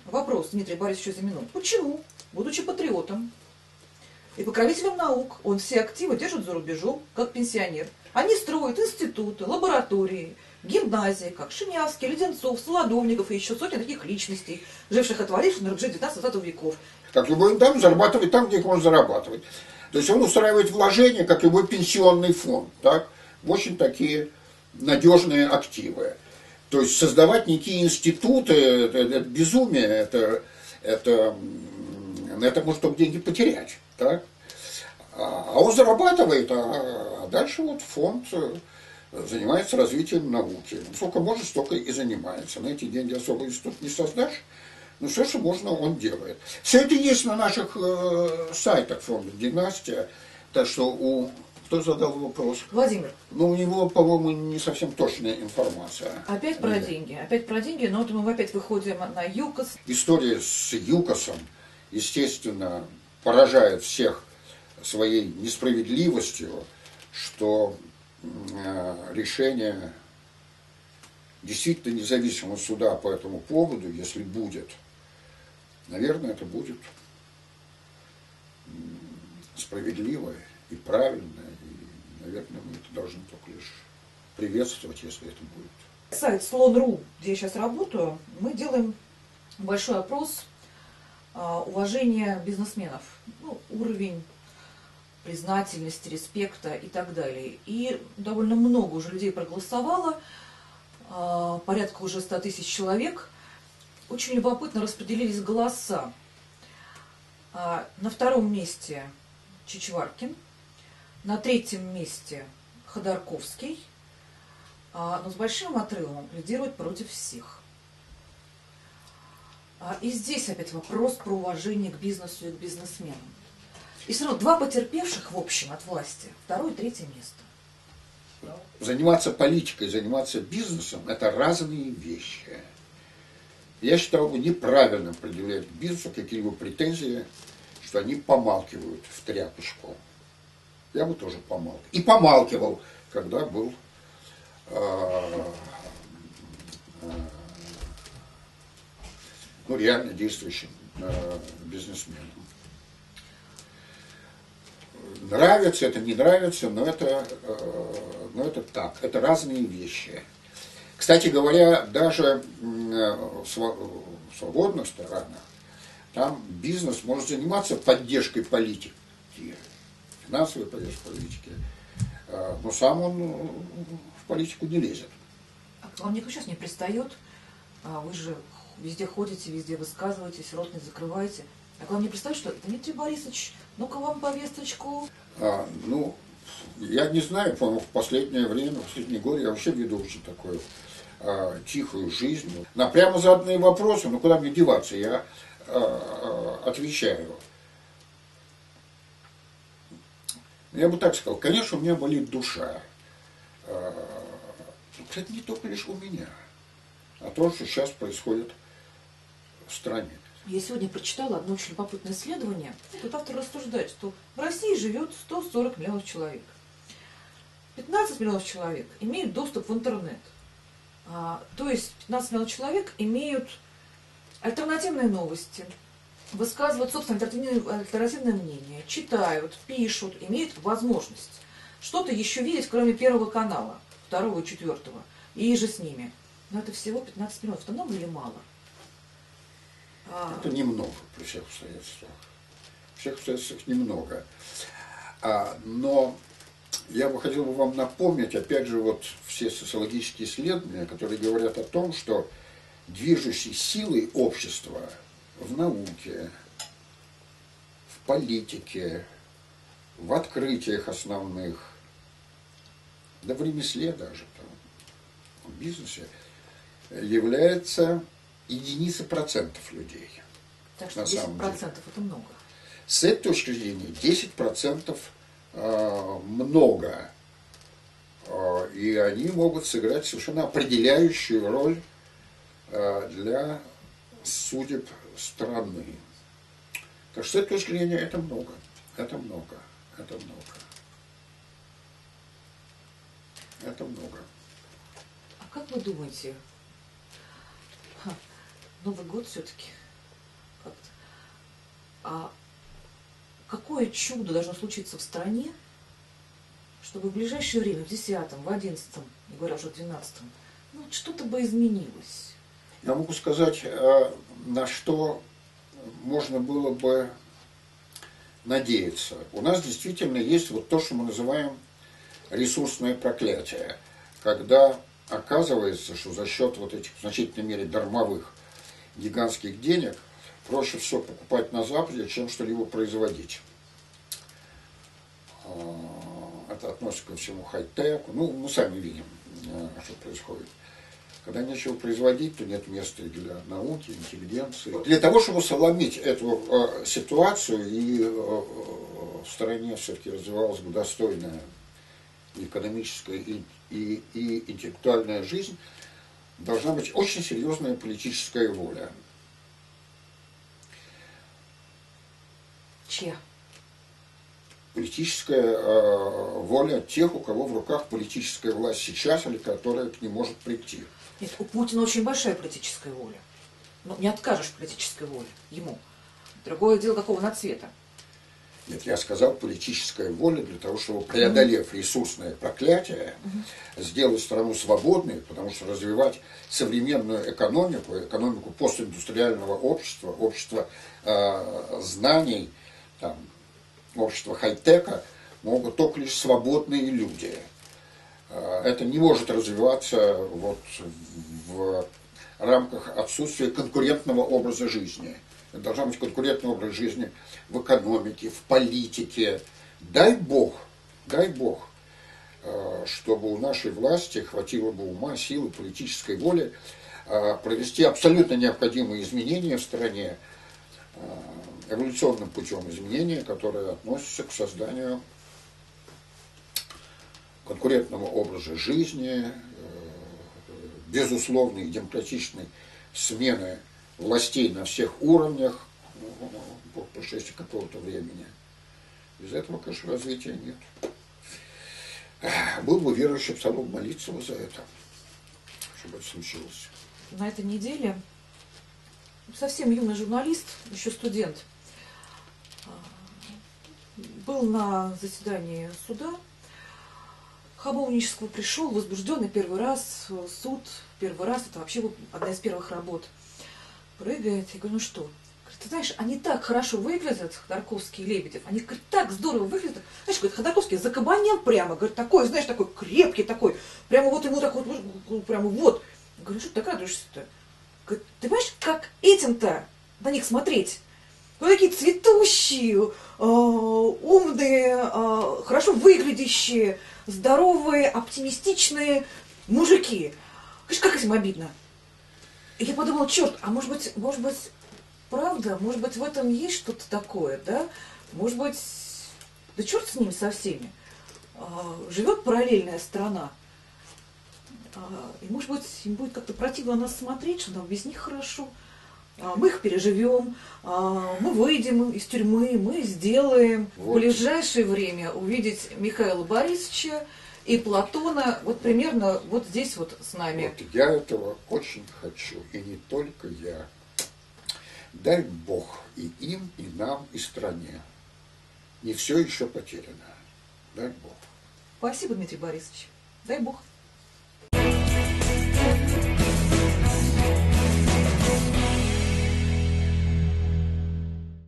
Вопрос Дмитрия Борисовича Зимину. Почему, будучи патриотом и покровителем наук, он все активы держит за рубежом, как пенсионер? Они строят институты, лаборатории, гимназии, как Шемявский, Леденцов, Солодовников и еще сотни таких личностей, живших и творивших на рубеже 19-20 веков. Как любой там зарабатывает там, где их можно зарабатывать. То есть он устраивает вложения, как любой пенсионный фонд, так, в очень такие надежные активы. То есть создавать некие институты, это безумие, это может только деньги потерять. Так? А он зарабатывает, а дальше вот фонд занимается развитием науки. Сколько может, столько и занимается. На эти деньги особый институт не создашь, но все, что можно, он делает. Все это есть на наших сайтах фонда «Династия». Так что кто задал вопрос? Владимир. Ну, у него, по-моему, не совсем точная информация. Опять про деньги, но вот мы опять выходим на ЮКОС. История с ЮКОСом, естественно, поражает всех своей несправедливостью, что решение действительно независимого суда по этому поводу, если будет, наверное, это будет справедливое и правильное, и, наверное, мы это должны только лишь приветствовать, если это будет. Сайт Слон.ру, где я сейчас работаю, мы делаем большой опрос уважения бизнесменов, уровень признательности, респекта и так далее. И довольно много уже людей проголосовало, порядка уже 100 тысяч человек. Очень любопытно распределились голоса. На втором месте Чичваркин, на третьем месте Ходорковский, но с большим отрывом лидирует против всех. И здесь опять вопрос про уважение к бизнесу и к бизнесменам. И все равно два потерпевших, в общем, от власти, второе и третье место. Заниматься политикой, заниматься бизнесом – это разные вещи. Я считал бы неправильно предъявлять к бизнесу какие-либо претензии, что они помалкивают в тряпочку. Я бы тоже помалкивал. И помалкивал, когда был реально действующим бизнесменом. Нравится это, не нравится, но это так, это разные вещи. Кстати говоря, даже в свободных странах там бизнес может заниматься поддержкой политики, финансовой поддержкой политики, но сам он в политику не лезет. А к вам никто сейчас не пристает? Вы же везде ходите, везде высказываетесь, рот не закрываете. А к вам не пристает, что Дмитрий Борисович, ну-ка вам повесточку? Я не знаю, по-моему, в последнее время, в последние годы я вообще веду очень такую тихую жизнь. На прямо заданные вопросы, куда мне деваться, я отвечаю. Я бы так сказал, конечно, у меня болит душа. Это не только лишь у меня, а то, что сейчас происходит в стране. Я сегодня прочитала одно очень любопытное исследование. Тут автор рассуждает, что в России живет 140 миллионов человек. 15 миллионов человек имеют доступ в интернет. То есть 15 миллионов человек имеют альтернативные новости, высказывают собственное альтернативное мнение, читают, пишут, имеют возможность что-то еще видеть, кроме Первого канала, второго и четвертого, и же с ними. Но это всего 15 миллионов. Это много или мало? Это немного при всех обстоятельствах. При всех обстоятельствах немного. Но я бы хотел вам напомнить, опять же, вот все социологические исследования, которые говорят о том, что движущей силой общества в науке, в политике, в открытиях основных, да в ремесле даже, в бизнесе, является единица процентов людей. Так что 10% это много. С этой точки зрения 10% много. И они могут сыграть совершенно определяющую роль для судеб страны. Так что с этой точки зрения это много. Это много. Это много. Это много. А как вы думаете, Новый год все-таки А какое чудо должно случиться в стране, чтобы в ближайшее время, в 10-м, в 11-м, не говоря уже в 12-м, ну, что-то бы изменилось? Я могу сказать, на что можно было бы надеяться. У нас действительно есть вот то, что мы называем ресурсное проклятие, когда оказывается, что за счет вот этих в значительной мере дармовых гигантских денег проще все покупать на Западе, чем что-либо производить. Это относится ко всему хай-теку. Ну, мы сами видим, что происходит. Когда нечего производить, то нет места и для науки, интеллигенции. Для того, чтобы сломить эту ситуацию и в стране все-таки развивалась бы достойная экономическая и интеллектуальная жизнь, должна быть очень серьезная политическая воля. Чья? Политическая воля тех, у кого в руках политическая власть сейчас или которая к ней может прийти. Нет, у Путина очень большая политическая воля. Но не откажешь в политической воле ему. Другое дело, какого она цвета. Нет, я сказал, политическая воля для того, чтобы, преодолев ресурсное проклятие, сделать страну свободной, потому что развивать современную экономику постиндустриального общества, общество знаний, там, общество хай-тека, могут только лишь свободные люди. Это не может развиваться вот в рамках отсутствия конкурентного образа жизни. Это должен быть конкурентный образ жизни в экономике, в политике. Дай Бог, чтобы у нашей власти хватило бы ума, силы, политической воли провести абсолютно необходимые изменения в стране, эволюционным путем изменения, которые относятся к созданию конкурентного образа жизни, безусловной демократичной смены властей на всех уровнях по прошествии какого-то времени. Без этого, конечно, развития нет. Был бы верующим, стал бы молиться за это, чтобы это случилось. На этой неделе совсем юный журналист, еще студент, был на заседании суда Хамовнического, пришел возбужденный первый раз, суд, первый раз, это вообще одна из первых работ. Прыгает, я говорю, ну что? Говорит, ты знаешь, они так хорошо выглядят, Ходорковский и Лебедев, они, говорит, так здорово выглядят. Знаешь, говорит, Ходорковский закабанел прямо, говорит, такой, знаешь, такой крепкий такой, прямо вот ему так вот, прямо вот. Я говорю, что ты так радуешься-то? Говорит, ты понимаешь, как этим-то на них смотреть? Ну, такие цветущие, умные, хорошо выглядящие, здоровые, оптимистичные мужики. Знаешь, как этим обидно? И я подумала, черт, а может быть, правда, может быть, в этом есть что-то такое, да? Может быть, да черт с ними со всеми. Живет параллельная страна. И, может быть, им будет как-то противно нас смотреть, что нам без них хорошо. Мы их переживем, мы выйдем из тюрьмы, мы сделаем в ближайшее время увидеть Михаила Борисовича и Платона вот примерно вот здесь вот с нами. Вот я этого очень хочу, и не только я. Дай Бог и им, и нам, и стране. Не все еще потеряно. Дай Бог. Спасибо, Дмитрий Борисович. Дай Бог.